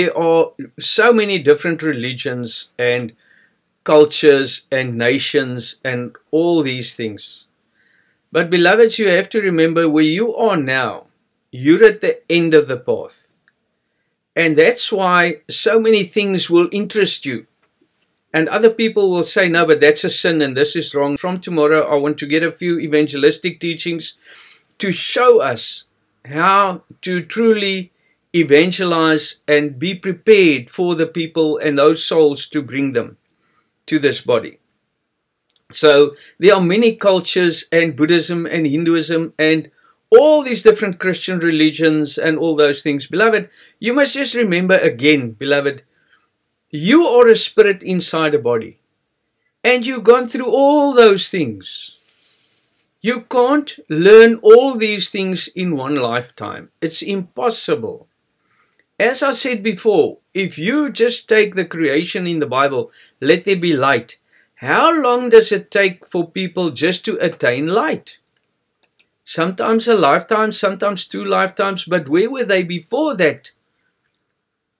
There are so many different religions and cultures and nations and all these things. But beloveds, you have to remember where you are now. You're at the end of the path. And that's why so many things will interest you. And other people will say, no, but that's a sin and this is wrong. From tomorrow, I want to get a few evangelistic teachings to show us how to truly evangelize and be prepared for the people and those souls to bring them to this body. So there are many cultures and Buddhism and Hinduism and all these different Christian religions and all those things. Beloved, you must just remember again, beloved, you are a spirit inside a body. And you've gone through all those things. You can't learn all these things in one lifetime. It's impossible. As I said before, if you just take the creation in the Bible, let there be light. How long does it take for people just to attain light? Sometimes a lifetime, sometimes 2 lifetimes, but where were they before that?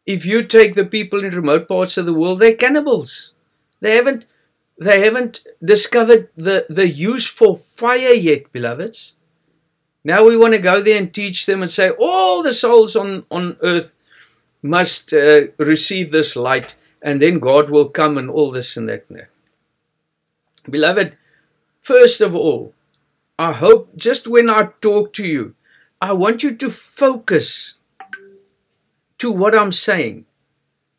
If you take the people in remote parts of the world, they're cannibals. They haven't discovered the use for fire yet, beloveds. Now we want to go there and teach them and say, all the souls on earth must receive this light, and then God will come and all this and that and that. Beloved, first of all, I hope just when I talk to you, I want you to focus to what I'm saying.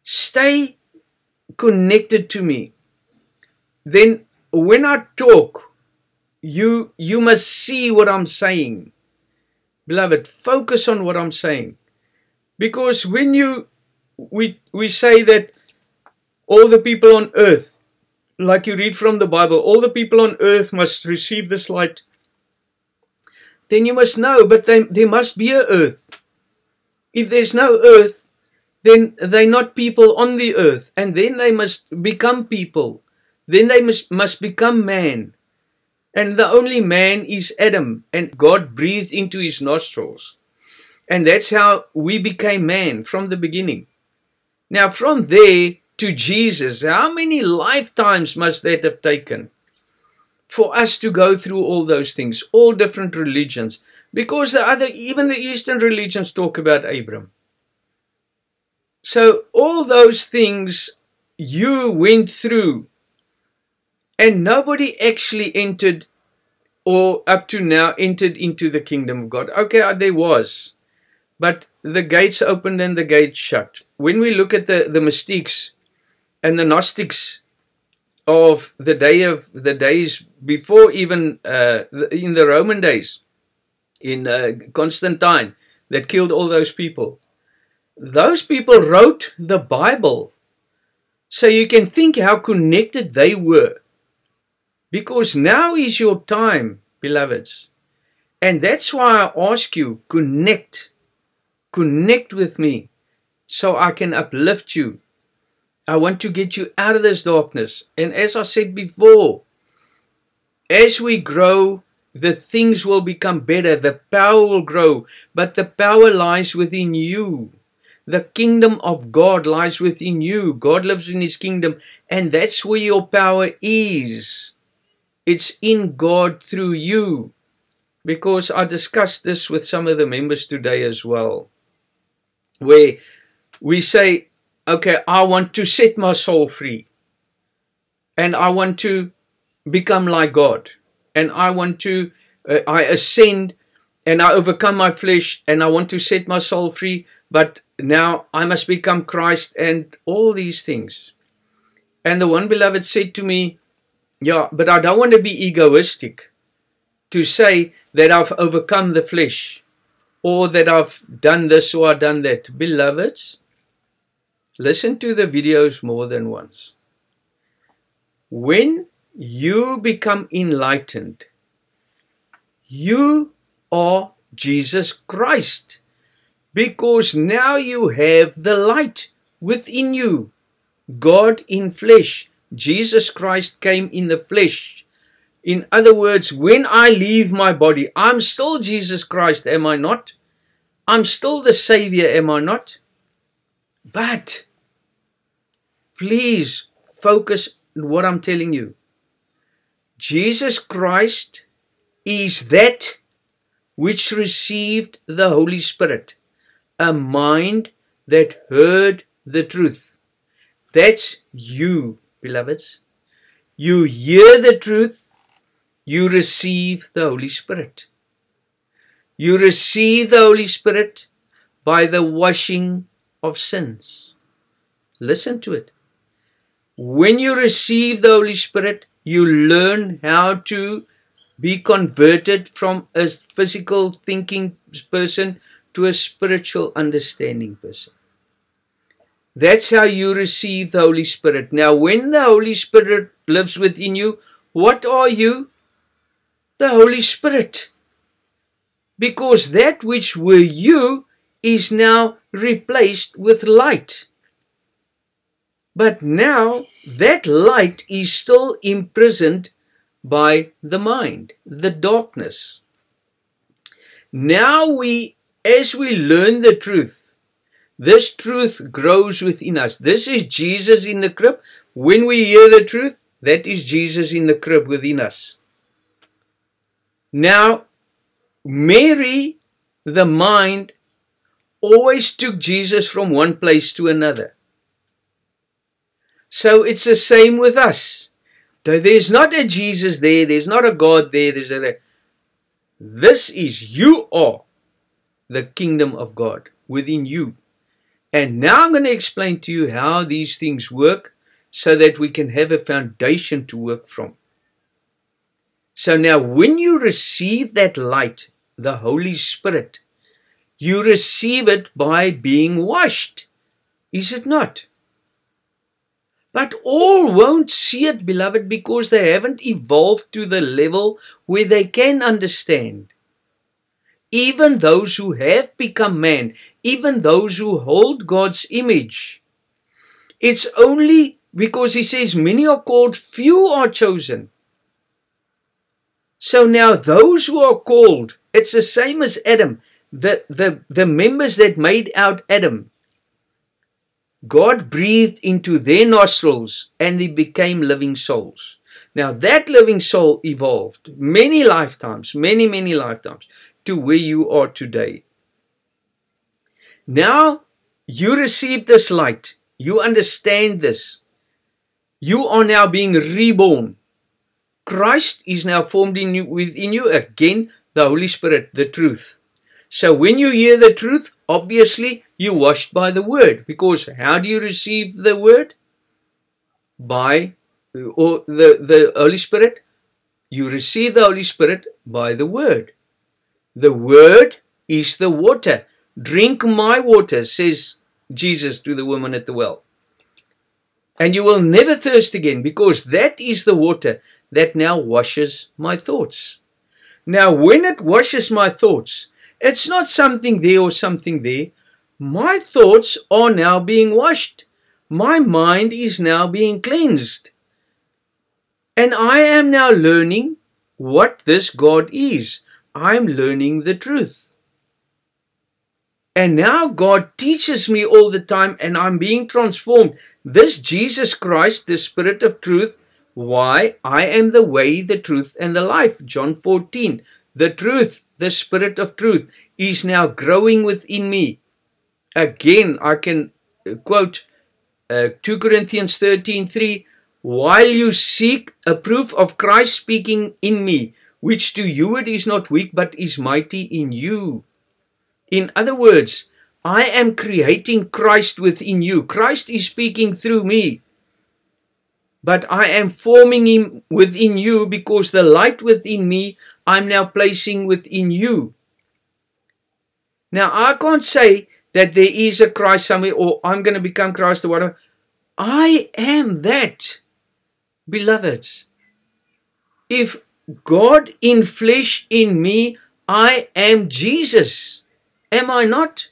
Stay connected to me. Then when I talk, you must see what I'm saying. Beloved, focus on what I'm saying. Because when we say that all the people on earth, like you read from the Bible, all the people on earth must receive this light, then you must know, but there must be an earth. If there's no earth, then they're not people on the earth, and then they must become people. Then they must become man. And the only man is Adam, and God breathed into his nostrils. And that's how we became man from the beginning. Now from there to Jesus, how many lifetimes must that have taken for us to go through all those things, all different religions? Because even the Eastern religions talk about Abraham. So all those things you went through, and nobody actually entered, or up to now entered into the kingdom of God. Okay, there was. But the gates opened and the gates shut. When we look at the mystics and the Gnostics of the days before, even in the Roman days, in Constantine, that killed all those people wrote the Bible. So you can think how connected they were. Because now is your time, beloveds. And that's why I ask you, connect with me so I can uplift you. I want to get you out of this darkness. And as I said before, as we grow, the things will become better. The power will grow. But the power lies within you. The kingdom of God lies within you. God lives in his kingdom. And that's where your power is. It's in God through you. Because I discussed this with some of the members today as well. Where we say, okay, I want to set my soul free. And I want to become like God. And I want to, I ascend and I overcome my flesh and I want to set my soul free. But now I must become Christ and all these things. And the one beloved said to me, yeah, but I don't want to be egoistic to say that I've overcome the flesh. Or that I've done this or I've done that. Beloveds, listen to the videos more than once. When you become enlightened, you are Jesus Christ. Because now you have the light within you. God in flesh. Jesus Christ came in the flesh. In other words, when I leave my body, I'm still Jesus Christ, am I not? I'm still the Savior, am I not? But please focus on what I'm telling you. Jesus Christ is that which received the Holy Spirit, a mind that heard the truth. That's you, beloveds. You hear the truth, you receive the Holy Spirit. You receive the Holy Spirit by the washing of sins. Listen to it. When you receive the Holy Spirit, you learn how to be converted from a physical thinking person to a spiritual understanding person. That's how you receive the Holy Spirit. Now, when the Holy Spirit lives within you, what are you? The Holy Spirit. Because that which were you is now replaced with light. But now that light is still imprisoned by the mind, the darkness. Now as we learn the truth, this truth grows within us. This is Jesus in the crib. When we hear the truth, that is Jesus in the crib within us. Now, Mary, the mind, always took Jesus from one place to another. So it's the same with us. There's not a Jesus there, there's not a God there, This is, you are the kingdom of God within you. And now I'm going to explain to you how these things work so that we can have a foundation to work from. So now when you receive that light, the Holy Spirit, you receive it by being washed. Is it not? But all won't see it, beloved, because they haven't evolved to the level where they can understand. Even those who have become man, even those who hold God's image. It's only because he says many are called, few are chosen. So now those who are called, it's the same as Adam, the members that made out Adam. God breathed into their nostrils and they became living souls. Now that living soul evolved many lifetimes, many lifetimes to where you are today. Now you receive this light. You understand this. You are now being reborn. Christ is now formed in you, within you again, the Holy Spirit, the truth. So when you hear the truth, obviously you're washed by the word. Because how do you receive the word? By the Holy Spirit. You receive the Holy Spirit by the word. The word is the water. Drink my water, says Jesus to the woman at the well. And you will never thirst again, because that is the water that now washes my thoughts. Now when it washes my thoughts, it's not something there or something there. My thoughts are now being washed. My mind is now being cleansed. And I am now learning what this God is. I'm learning the truth. And now God teaches me all the time and I'm being transformed. This Jesus Christ, the Spirit of truth, why? I am the way, the truth, and the life. John 14. The truth, the Spirit of truth, is now growing within me. Again, I can quote 2 Corinthians 13:3. While you seek a proof of Christ speaking in me, which to you it is not weak, but is mighty in you. In other words, I am creating Christ within you. Christ is speaking through me. But I am forming him within you because the light within me, I'm now placing within you. Now, I can't say that there is a Christ somewhere or I'm going to become Christ or whatever. I am that, beloveds. If God in flesh in me, I am Jesus. Am I not?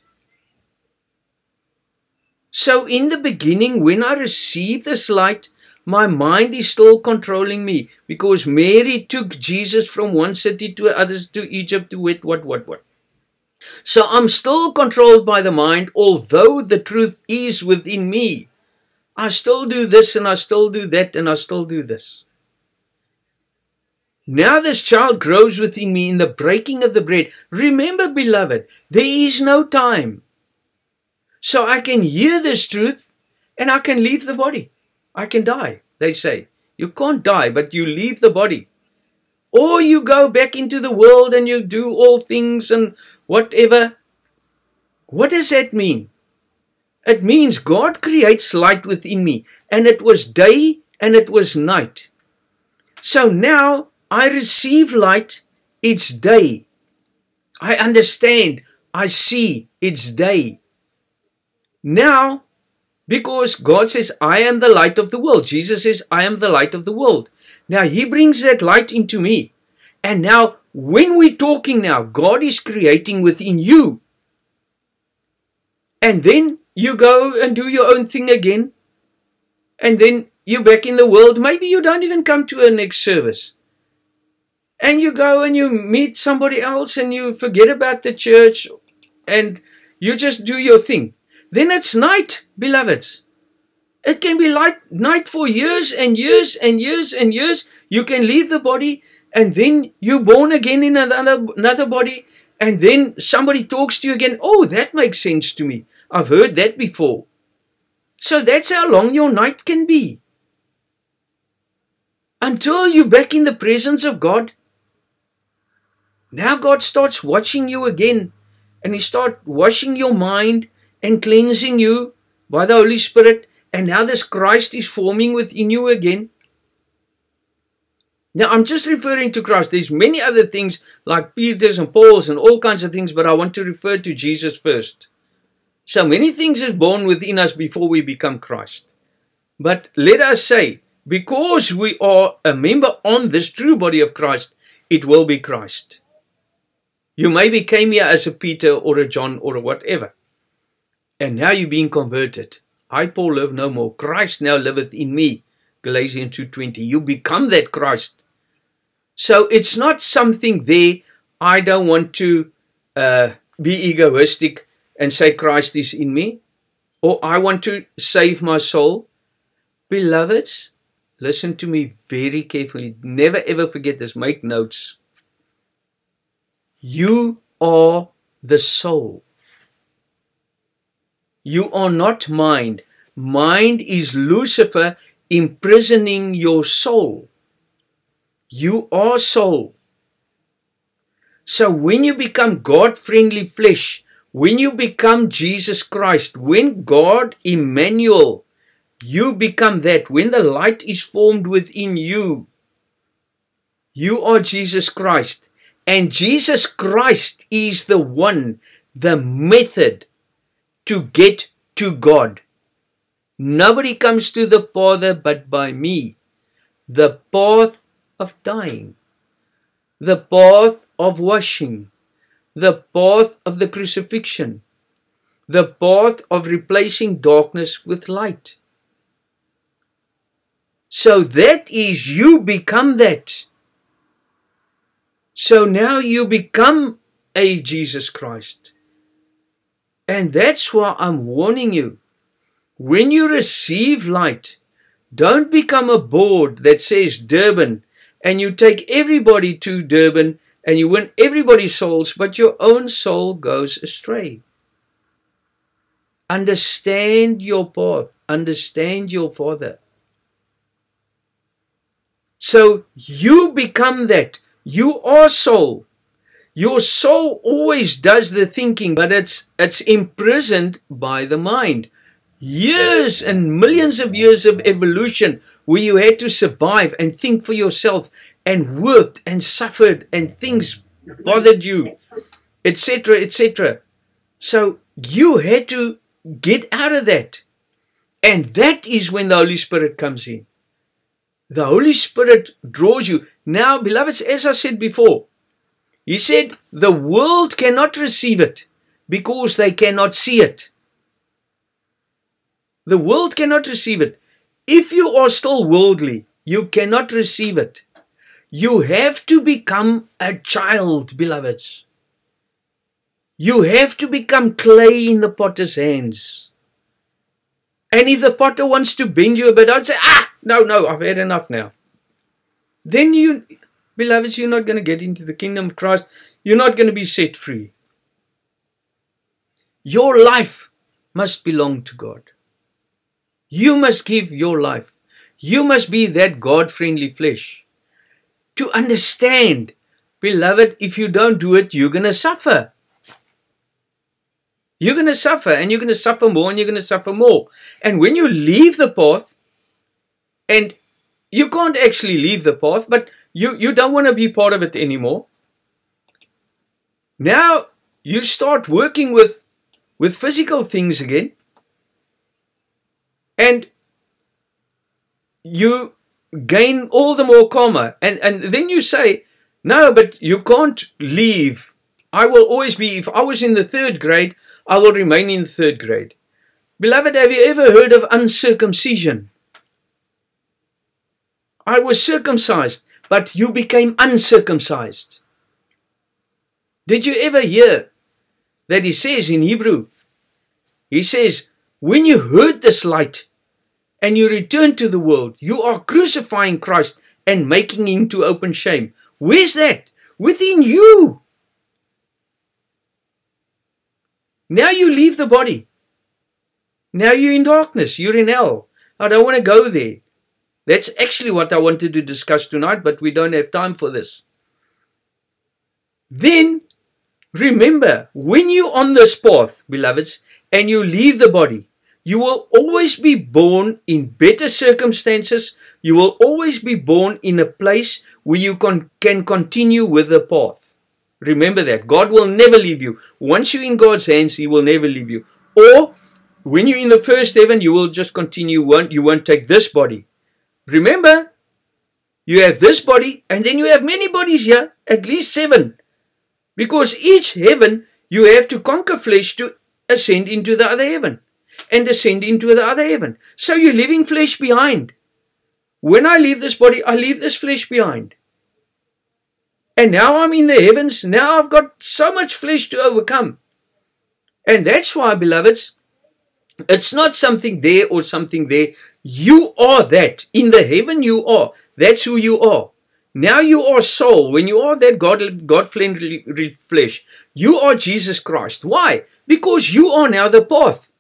So in the beginning, when I received this light, my mind is still controlling me because Mary took Jesus from one city to others, to Egypt, to what. So I'm still controlled by the mind, although the truth is within me. I still do this and I still do that and I still do this. Now this child grows within me in the breaking of the bread. Remember, beloved, there is no time. So I can hear this truth and I can leave the body. I can die, they say. You can't die, but you leave the body. Or you go back into the world and you do all things and whatever. What does that mean? It means God creates light within me. And it was day and it was night. So now I receive light, it's day. I understand, I see, it's day. Now, because God says, I am the light of the world. Jesus says, I am the light of the world. Now, He brings that light into me. And now, when we're talking now, God is creating within you. And then you go and do your own thing again. And then you're back in the world. Maybe you don't even come to a next service. And you go and you meet somebody else and you forget about the church and you just do your thing. Then it's night, beloveds. It can be night for years and years and years and years. You can leave the body and then you're born again in another body. And then somebody talks to you again. Oh, that makes sense to me. I've heard that before. So that's how long your night can be. Until you're back in the presence of God. Now God starts watching you again. And He starts washing your mind and cleansing you by the Holy Spirit. And now this Christ is forming within you again. Now I'm just referring to Christ. There's many other things like Peter's and Paul's and all kinds of things. But I want to refer to Jesus first. So many things are born within us before we become Christ. But let us say, because we are a member on this true body of Christ, it will be Christ. You maybe came here as a Peter or a John or a whatever. And now you're being converted. I, Paul, live no more. Christ now liveth in me. Galatians 2:20. You become that Christ. So it's not something there. I don't want to be egoistic and say Christ is in me. Or I want to save my soul. Beloveds, listen to me very carefully. Never ever forget this. Make notes. You are the soul. You are not mind. Mind is Lucifer imprisoning your soul. You are soul. So when you become God-friendly flesh, when you become Jesus Christ, when God Emmanuel, you become that. When the light is formed within you, you are Jesus Christ. And Jesus Christ is the one, the method to get to God. Nobody comes to the Father but by me. The path of dying, the path of washing, the path of the crucifixion, the path of replacing darkness with light. So that is, you become that. So now you become a Jesus Christ. And that's why I'm warning you. When you receive light, don't become a board that says Durban and you take everybody to Durban and you win everybody's souls, but your own soul goes astray. Understand your path. Understand your Father. So you become that. You are soul. Your soul always does the thinking, but it's imprisoned by the mind. Years and millions of years of evolution where you had to survive and think for yourself and worked and suffered and things bothered you, etc., etc. So you had to get out of that. And that is when the Holy Spirit comes in. The Holy Spirit draws you. Now, beloveds, as I said before, He said the world cannot receive it because they cannot see it. The world cannot receive it. If you are still worldly, you cannot receive it. You have to become a child, beloveds. You have to become clay in the potter's hands. And if the potter wants to bend you a bit, I'd say, no, I've had enough now. Then you, beloveds, you're not going to get into the kingdom of Christ. You're not going to be set free. Your life must belong to God. You must give your life. You must be that God-friendly flesh. To understand, beloved, if you don't do it, you're going to suffer. You're going to suffer, and you're going to suffer more, and you're going to suffer more. And when you leave the path, and you can't actually leave the path, but you don't want to be part of it anymore. Now you start working with physical things again, and you gain all the more karma. And then you say, no, but you can't leave. I will always be, if I was in the 3rd grade, I will remain in the 3rd grade. Beloved, have you ever heard of uncircumcision? I was circumcised, but you became uncircumcised. Did you ever hear that he says in Hebrew, he says, when you heard this light and you return to the world, you are crucifying Christ and making him to open shame. Where's that? Within you. Now you leave the body. Now you're in darkness. You're in hell. I don't want to go there. That's actually what I wanted to discuss tonight, but we don't have time for this. Then, remember, when you're on this path, beloveds, and you leave the body, you will always be born in better circumstances. You will always be born in a place where you can continue with the path. Remember that. God will never leave you. Once you're in God's hands, he will never leave you. Or, when you're in the first heaven, you will just continue. You won't take this body. Remember, you have this body, and then you have many bodies here, at least 7. Because each heaven, you have to conquer flesh to ascend into the other heaven, and ascend into the other heaven. So you're leaving flesh behind. When I leave this body, I leave this flesh behind. And now I'm in the heavens. Now I've got so much flesh to overcome. And that's why, beloveds, it's not something there or something there. You are that. In the heaven you are. That's who you are. Now you are soul. When you are that God-friendly flesh, you are Jesus Christ. Why? Because you are now the path.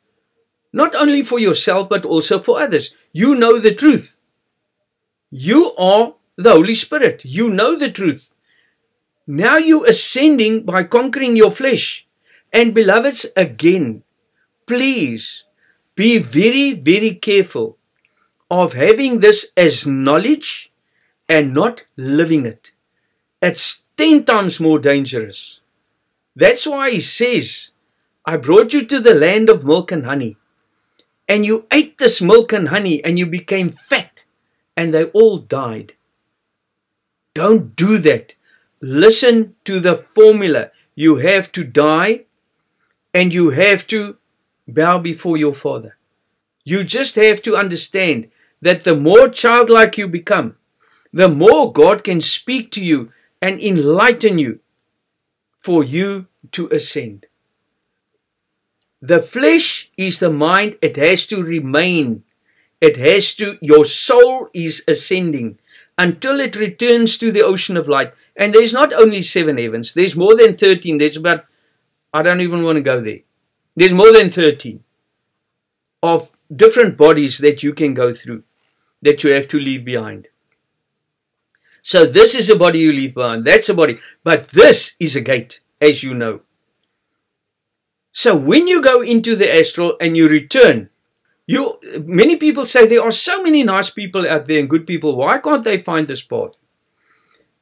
Not only for yourself, but also for others. You know the truth. You are the Holy Spirit. You know the truth. Now you ascending by conquering your flesh. And beloveds, again, please be very, very careful of having this as knowledge and not living it. It's 10 times more dangerous. That's why he says, I brought you to the land of milk and honey. And you ate this milk and honey and you became fat and they all died. Don't do that. Listen to the formula. You have to die and you have to bow before your Father. You just have to understand that the more childlike you become, the more God can speak to you and enlighten you for you to ascend. The flesh is the mind. It has to remain. It has to, your soul is ascending until it returns to the ocean of light. And there's not only 7 heavens. There's more than 13. There's about, I don't even want to go there. There's more than 13 of different bodies that you can go through, that you have to leave behind. So this is a body you leave behind. That's a body. But this is a gate, as you know. So when you go into the astral and you return, many people say there are so many nice people out there and good people. Why can't they find this path?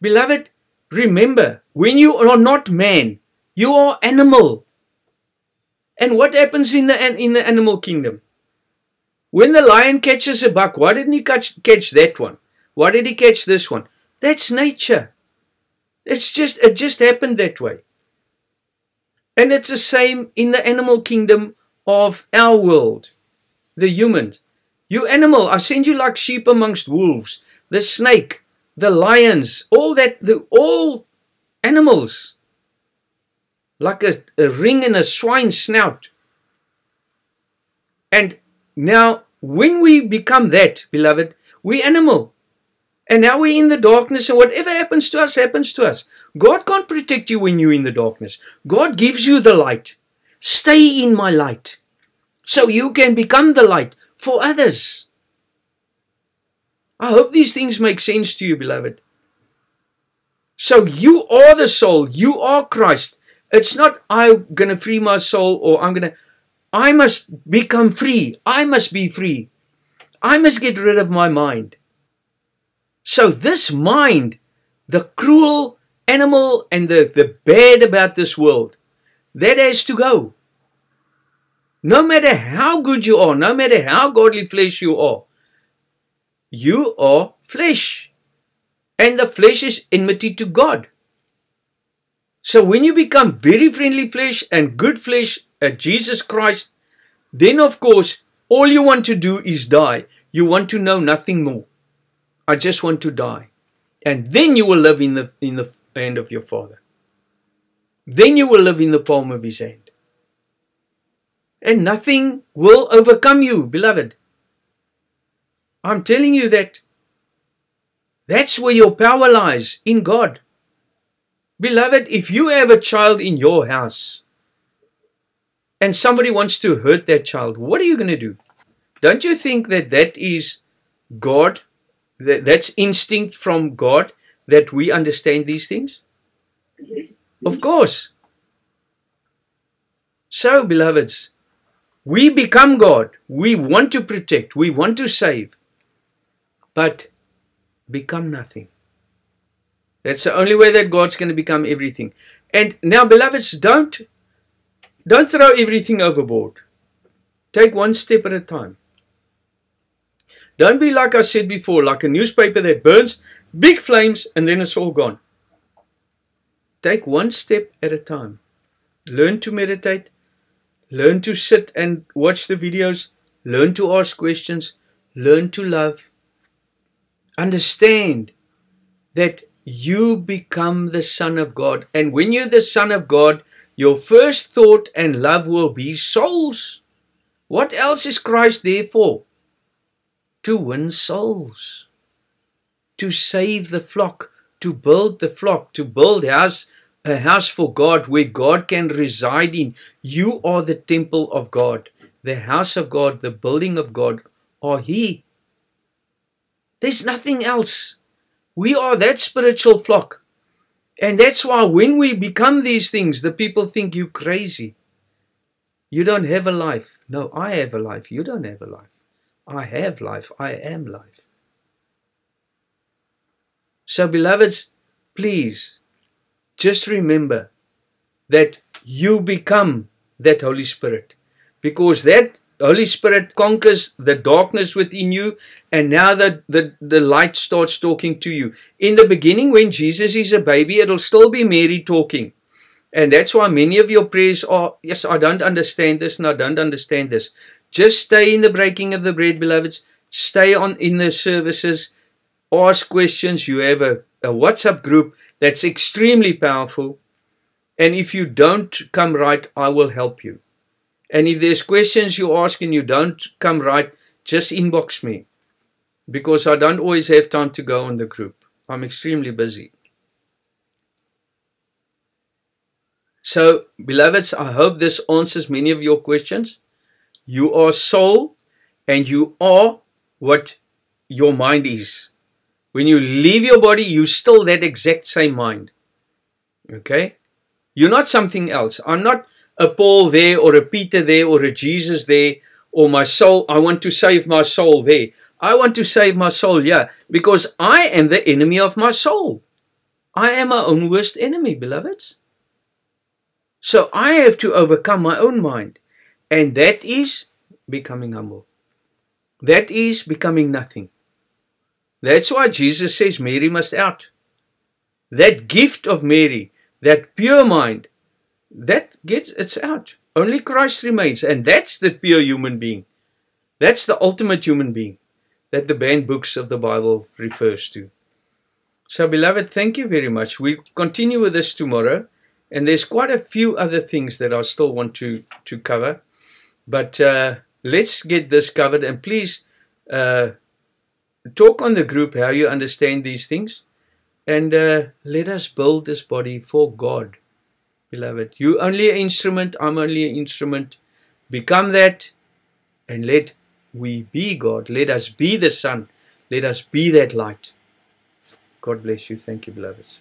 Beloved, remember, when you are not man, you are animal. And what happens in the animal kingdom? When the lion catches a buck, why didn't he catch that one? Why did he catch this one? That's nature. It just happened that way. And it's the same in the animal kingdom of our world, the humans. You animal, I send you like sheep amongst wolves, the snake, the lions, all that, all animals. like a ring in a swine's snout. And now, when we become that, beloved, we're animal. And now we're in the darkness, and whatever happens to us, happens to us. God can't protect you when you're in the darkness. God gives you the light. Stay in my light, so you can become the light for others. I hope these things make sense to you, beloved. So you are the soul. You are Christ. It's not I'm going to free my soul, or I must become free. I must be free. I must get rid of my mind. So this mind, the cruel animal and the bad about this world, that has to go. No matter how good you are, no matter how godly flesh you are flesh. And the flesh is enmity to God. So when you become very friendly flesh and good flesh at Jesus Christ, then of course, all you want to do is die. You want to know nothing more. I just want to die. And then you will live in the hand of your Father. Then you will live in the palm of His hand. And nothing will overcome you, beloved. I'm telling you that. That's where your power lies, in God. Beloved, if you have a child in your house and somebody wants to hurt that child, what are you going to do? Don't you think that is God? That's instinct from God, that we understand these things? Yes. Of course. So, beloveds, we become God. We want to protect. We want to save. But become nothing. That's the only way that God's going to become everything. And now, beloveds, don't throw everything overboard. Take one step at a time. Don't be, like I said before, like a newspaper that burns, big flames, and then it's all gone. Take one step at a time. Learn to meditate. Learn to sit and watch the videos. Learn to ask questions. Learn to love. Understand that you become the Son of God. And when you're the Son of God, your first thought and love will be souls. What else is Christ there for? To win souls. To save the flock. To build the flock. To build a house for God where God can reside in. You are the temple of God. The house of God, the building of God are He. There's nothing else. We are that spiritual flock. And that's why when we become these things, the people think you crazy. You don't have a life. No, I have a life. You don't have a life. I have life. I am life. So, beloveds, please, just remember that you become that Holy Spirit. Because that Holy Spirit conquers the darkness within you, and now the light starts talking to you. In the beginning, when Jesus is a baby, it'll still be Mary talking. And that's why many of your prayers are, yes, I don't understand this and I don't understand this. Just stay in the breaking of the bread, beloveds. Stay in the services. Ask questions. You have a WhatsApp group that's extremely powerful. And if you don't come right, I will help you. And if there's questions you ask and you don't come right, just inbox me. Because I don't always have time to go on the group. I'm extremely busy. So, beloveds, I hope this answers many of your questions. You are soul, and you are what your mind is. When you leave your body, you're still that exact same mind. Okay? You're not something else. I'm not a Paul there, or a Peter there, or a Jesus there, or my soul. I want to save my soul there. I want to save my soul, yeah, because I am the enemy of my soul. I am my own worst enemy, beloveds. So I have to overcome my own mind. And that is becoming humble. That is becoming nothing. That's why Jesus says Mary must out. That gift of Mary, that pure mind, it's out. Only Christ remains. And that's the pure human being. That's the ultimate human being that the banned books of the Bible refers to. So, beloved, thank you very much. We'll continue with this tomorrow. And there's quite a few other things that I still want to cover. But let's get this covered. And please talk on the group how you understand these things. And let us build this body for God, beloved. You're only an instrument. I'm only an instrument. Become that. And let we be God. Let us be the sun. Let us be that light. God bless you. Thank you, beloveds.